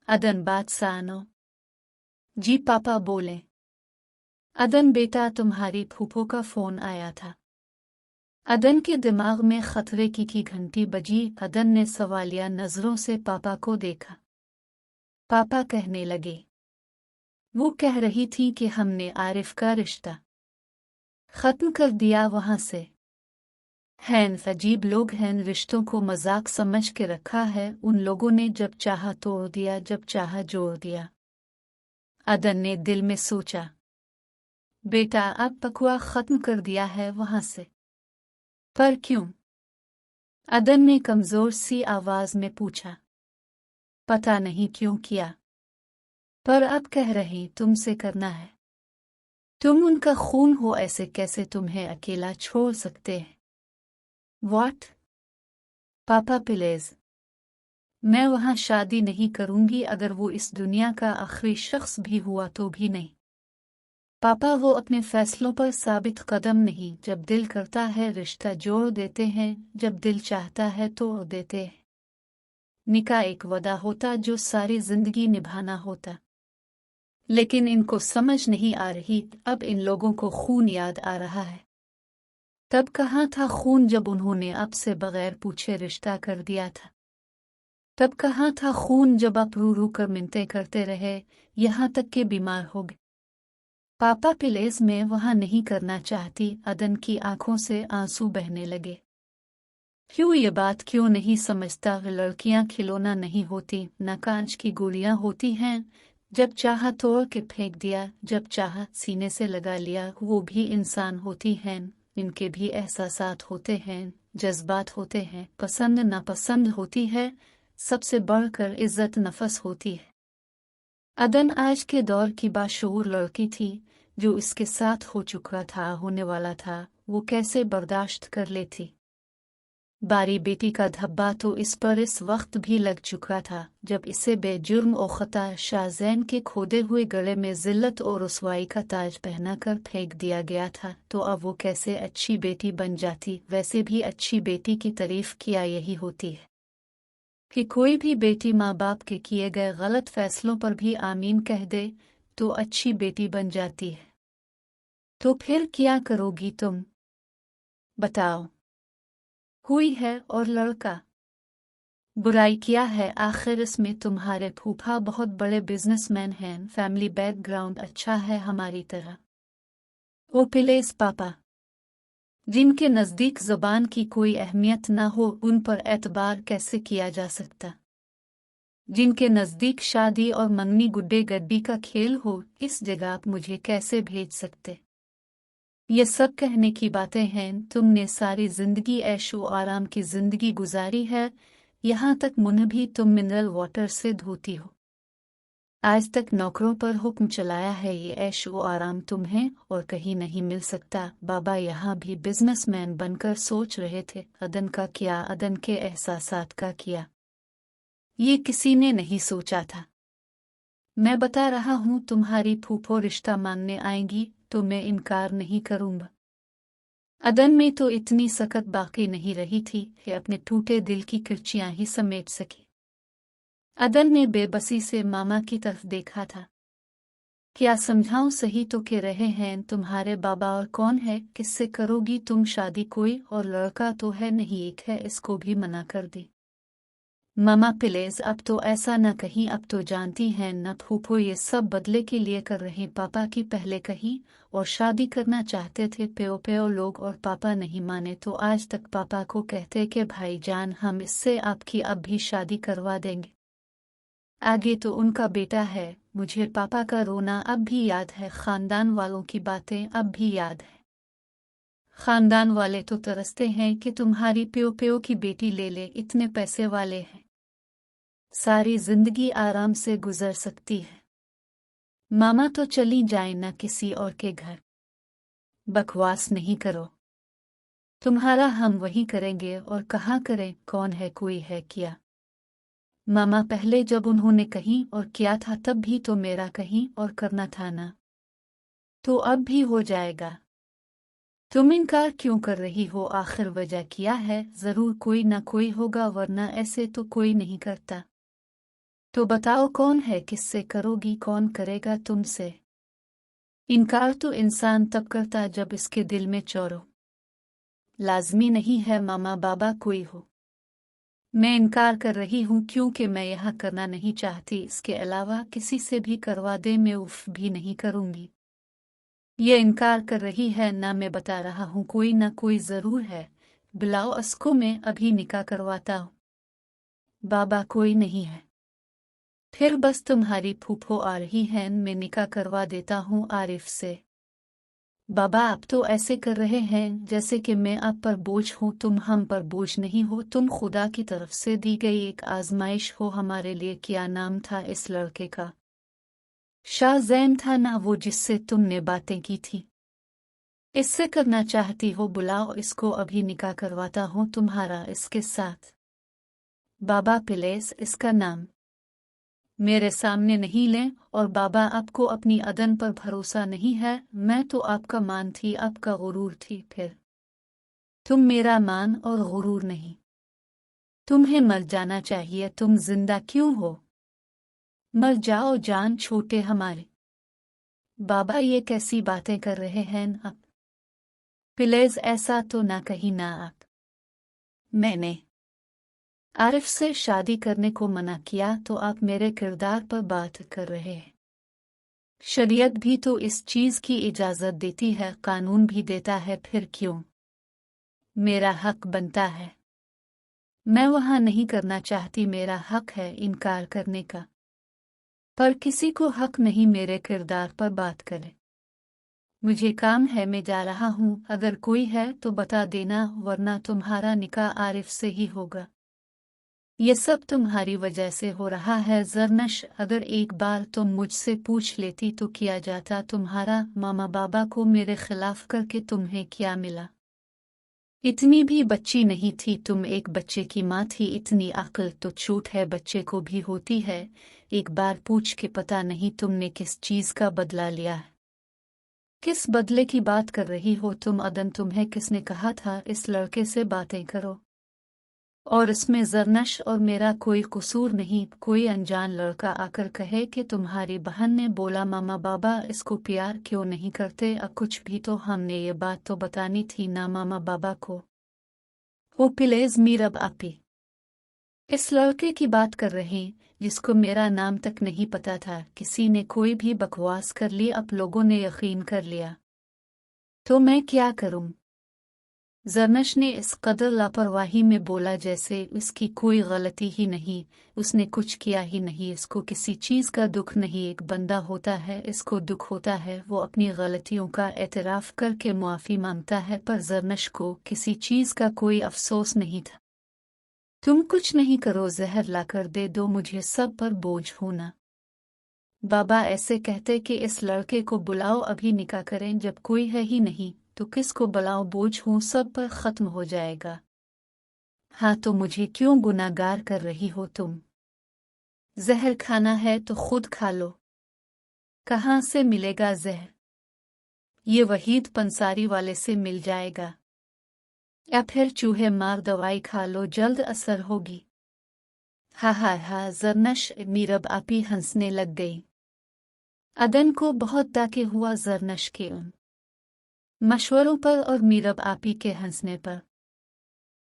अदन बात सानो। जी पापा बोले। अदन बेटा तुम्हारी फूफो का फोन आया था। अदन के दिमाग में खतरे की घंटी बजी। अदन ने सवालिया नजरों से पापा को देखा। पापा कहने लगे। वो कह रही थी कि हमने आरिफ का रिश्ता खत्म कर दिया वहां से। हैं अजीब लोग हैं, रिश्तों को मजाक समझ के रखा है उन लोगों ने, जब चाहा तोड़ दिया जब चाहा जोड़ दिया। अदन ने दिल में सोचा, बेटा अब पकुआ खत्म कर दिया है वहां से, पर क्यों? अदन ने कमजोर सी आवाज में पूछा। पता नहीं क्यों किया, पर अब कह रही तुमसे करना है। तुम उनका खून हो, ऐसे कैसे तुम्हें अकेला छोड़ सकते हैं? व्हाट? पापा प्लीज, मैं वहां शादी नहीं करूंगी, अगर वो इस दुनिया का आखिरी शख्स भी हुआ तो भी नहीं। पापा वो अपने फैसलों पर साबित कदम नहीं, जब दिल करता है रिश्ता जोड़ देते हैं, जब दिल चाहता है तोड़ देते हैं। निकाह एक वदा होता जो सारी जिंदगी निभाना होता, लेकिन इनको समझ नहीं आ रही। अब इन लोगों को खून याद आ रहा है। तब कहाँ था खून जब उन्होंने अब से बगैर पूछे रिश्ता कर दिया था? तब कहाँ था खून जब आप रू रू कर मिन्नतें करते रहे, यहाँ तक कि बीमार हो गए? पापा प्लीज, मैं वहां नहीं करना चाहती। अदन की आंखों से आंसू बहने लगे। क्यों ये बात क्यों नहीं समझता? लड़कियां खिलौना नहीं होती, न कांच की गोलियां होती हैं। जब चाहा तोड़ के फेंक दिया, जब चाहा सीने से लगा लिया। वो भी इंसान होती हैं, इनके भी एहसासात होते हैं, जज्बात होते हैं, पसंद नापसंद होती है, सबसे बढ़कर इज्जत नफस होती है। अदन आज के दौर की बाशऊर लड़की थी। जो इसके साथ हो चुका था, होने वाला था, वो कैसे बर्दाश्त कर लेती? बारी बेटी का धब्बा तो इस पर इस वक्त भी लग चुका था, जब इसे बेजुर्म और खता शाहजैन के खोदे हुए गले में जिल्लत और रुसवाई का ताज पहना कर फेंक दिया गया था। तो अब वो कैसे अच्छी बेटी बन जाती? वैसे भी अच्छी बेटी की तारीफ किया यही होती है कि कोई भी बेटी माँ बाप के किए गए गलत फैसलों पर भी आमीन कह दे तो अच्छी बेटी बन जाती है। तो फिर क्या करोगी तुम? बताओ। हुई है और लड़का बुराई किया है? आखिर इसमें तुम्हारे फूफा बहुत बड़े बिजनेसमैन हैं, फैमिली बैकग्राउंड अच्छा है हमारी तरह। ओ प्लीज पापा, जिनके नज़दीक ज़ुबान की कोई अहमियत ना हो, उन पर एतबार कैसे किया जा सकता? जिनके नज़दीक शादी और मंगनी गुड्डे गड्डी का खेल हो, इस जगह आप मुझे कैसे भेज सकते? ये सब कहने की बातें हैं। तुमने सारी जिंदगी ऐशो आराम की जिंदगी गुजारी है, यहाँ तक मुंह भी तुम मिनरल वाटर से धोती हो। आज तक नौकरों पर हुक्म चलाया है, ये ऐशो आराम तुम्हें और कहीं नहीं मिल सकता। बाबा यहाँ भी बिजनेसमैन बनकर सोच रहे थे। अदन का क्या, अदन के एहसासात का किया, ये किसी ने नहीं सोचा था। मैं बता रहा हूँ, तुम्हारी फूफो रिश्ता मांगने आएंगी तो मैं इनकार नहीं करूँगा। अदन में तो इतनी सकत बाकी नहीं रही थी कि अपने टूटे दिल की किरचियां ही समेट सकी। अदन ने बेबसी से मामा की तरफ देखा था। क्या समझाऊं? सही तो कह रहे हैं तुम्हारे बाबा, और कौन है? किससे करोगी तुम शादी? कोई और लड़का तो है नहीं, एक है, इसको भी मना कर दी। मामा प्लीज, अब तो ऐसा न कहीं, अब तो जानती हैं न फूफो ये सब बदले के लिए कर रहे। पापा की पहले कही और शादी करना चाहते थे प्यो प्यो लोग, और पापा नहीं माने तो आज तक पापा को कहते कि भाईजान हम इससे आपकी अब भी शादी करवा देंगे। आगे तो उनका बेटा है। मुझे पापा का रोना अब भी याद है, खानदान वालों की बातें अब भी याद है। खानदान वाले तो तरसते हैं कि तुम्हारी प्यो प्यो की बेटी ले ले, इतने पैसे वाले हैं, सारी जिंदगी आराम से गुजर सकती है। मामा तो चली जाए ना किसी और के घर। बकवास नहीं करो, तुम्हारा हम वही करेंगे, और कहाँ करें? कौन है, कोई है क्या? मामा पहले जब उन्होंने कहीं और किया था तब भी तो मेरा कहीं और करना था ना, तो अब भी हो जाएगा। तुम इनकार क्यों कर रही हो? आखिर वजह क्या है? जरूर कोई ना कोई होगा, वरना ऐसे तो कोई नहीं करता। तो बताओ कौन है, किससे करोगी, कौन करेगा तुमसे? इनकार तो इंसान तब करता जब इसके दिल में चोर हो। लाजमी नहीं है मामा बाबा कोई हो। मैं इनकार कर रही हूँ क्योंकि मैं यह करना नहीं चाहती। इसके अलावा किसी से भी करवा दे मैं उफ भी नहीं करूँगी। ये इनकार कर रही है ना, मैं बता रहा हूँ कोई ना कोई ज़रूर है। बुलाओ उसको, मैं अभी निकाह करवाता हूँ। बाबा कोई नहीं है। फिर बस तुम्हारी फूफो आ रही है, मैं निकाह करवा देता हूँ आरिफ से। बाबा आप तो ऐसे कर रहे हैं जैसे कि मैं आप पर बोझ हूँ। तुम हम पर बोझ नहीं हो, तुम खुदा की तरफ से दी गई एक आजमाइश हो हमारे लिए। क्या नाम था इस लड़के का? शाहजैन था ना वो जिससे तुमने बातें की थी? इससे करना चाहती हो? बुलाओ इसको, अभी निकाह करवाता हूँ तुम्हारा इसके साथ। बाबा प्लीज इसका नाम मेरे सामने नहीं लें। और बाबा आपको अपनी अदन पर भरोसा नहीं है? मैं तो आपका मान थी, आपका गुरूर थी। फिर तुम मेरा मान और गुरूर नहीं। तुम्हें मर जाना चाहिए, तुम जिंदा क्यों हो? मर जाओ जान छोटे हमारे। बाबा ये कैसी बातें कर रहे हैं आप? प्लीज ऐसा तो ना कही ना आप। मैंने आरिफ से शादी करने को मना किया तो आप मेरे किरदार पर बात कर रहे हैं। शरीयत भी तो इस चीज की इजाजत देती है, कानून भी देता है, फिर क्यों मेरा हक बनता है? मैं वहां नहीं करना चाहती, मेरा हक है इनकार करने का, पर किसी को हक नहीं मेरे किरदार पर बात करे। मुझे काम है, मैं जा रहा हूँ। अगर कोई है तो बता देना, वरना तुम्हारा निकाह आरिफ से ही होगा। ये सब तुम्हारी वजह से हो रहा है जरनश। अगर एक बार तुम मुझसे पूछ लेती तो किया जाता। तुम्हारा मामा बाबा को मेरे खिलाफ करके तुम्हें क्या मिला? इतनी भी बच्ची नहीं थी तुम, एक बच्चे की माँ थी। इतनी अक्ल तो छूट है बच्चे को भी होती है। एक बार पूछ के पता नहीं तुमने किस चीज का बदला लिया है? किस बदले की बात कर रही हो तुम? अदन तुम्हें किसने कहा था इस लड़के से बातें करो? और इसमें जरनश और मेरा कोई कसूर नहीं। कोई अनजान लड़का आकर कहे कि तुम्हारी बहन ने बोला मामा बाबा इसको प्यार क्यों नहीं करते? अब कुछ भी तो हमने ये बात तो बतानी थी ना मामा बाबा को। वो प्लीज मीरब आपी इस लड़के की बात कर रहे जिसको मेरा नाम तक नहीं पता था। किसी ने कोई भी बकवास कर ली, अब लोगों ने यकीन कर लिया, तो मैं क्या करूं? जरनश ने इस कदर लापरवाही में बोला जैसे उसकी कोई गलती ही नहीं, उसने कुछ किया ही नहीं, इसको किसी चीज़ का दुख नहीं। एक बंदा होता है इसको दुख होता है, वो अपनी गलतियों का एतराफ़ करके मुआफ़ी मांगता है, पर जरनश को किसी चीज़ का कोई अफसोस नहीं था। तुम कुछ नहीं करो, जहर ला कर दे दो, मुझे सब पर बोझ होना। बाबा ऐसे कहते कि इस लड़के को बुलाओ, अभी निकाह करें। जब कोई है ही नहीं तो किसको बुलाओ? बोझ हूँ सब पर खत्म हो जाएगा। हाँ तो मुझे क्यों गुनाहगार कर रही हो तुम? जहर खाना है तो खुद खा लो। कहाँ से मिलेगा जहर? ये वहीद पंसारी वाले से मिल जाएगा, या फिर चूहे मार दवाई खा लो, जल्द असर होगी। हा हा हा। जरनश मीरब आपी हंसने लग गई। अदन को बहुत दाके हुआ जरनश के उन मशवरों पर और मीरब आपी के हंसने पर।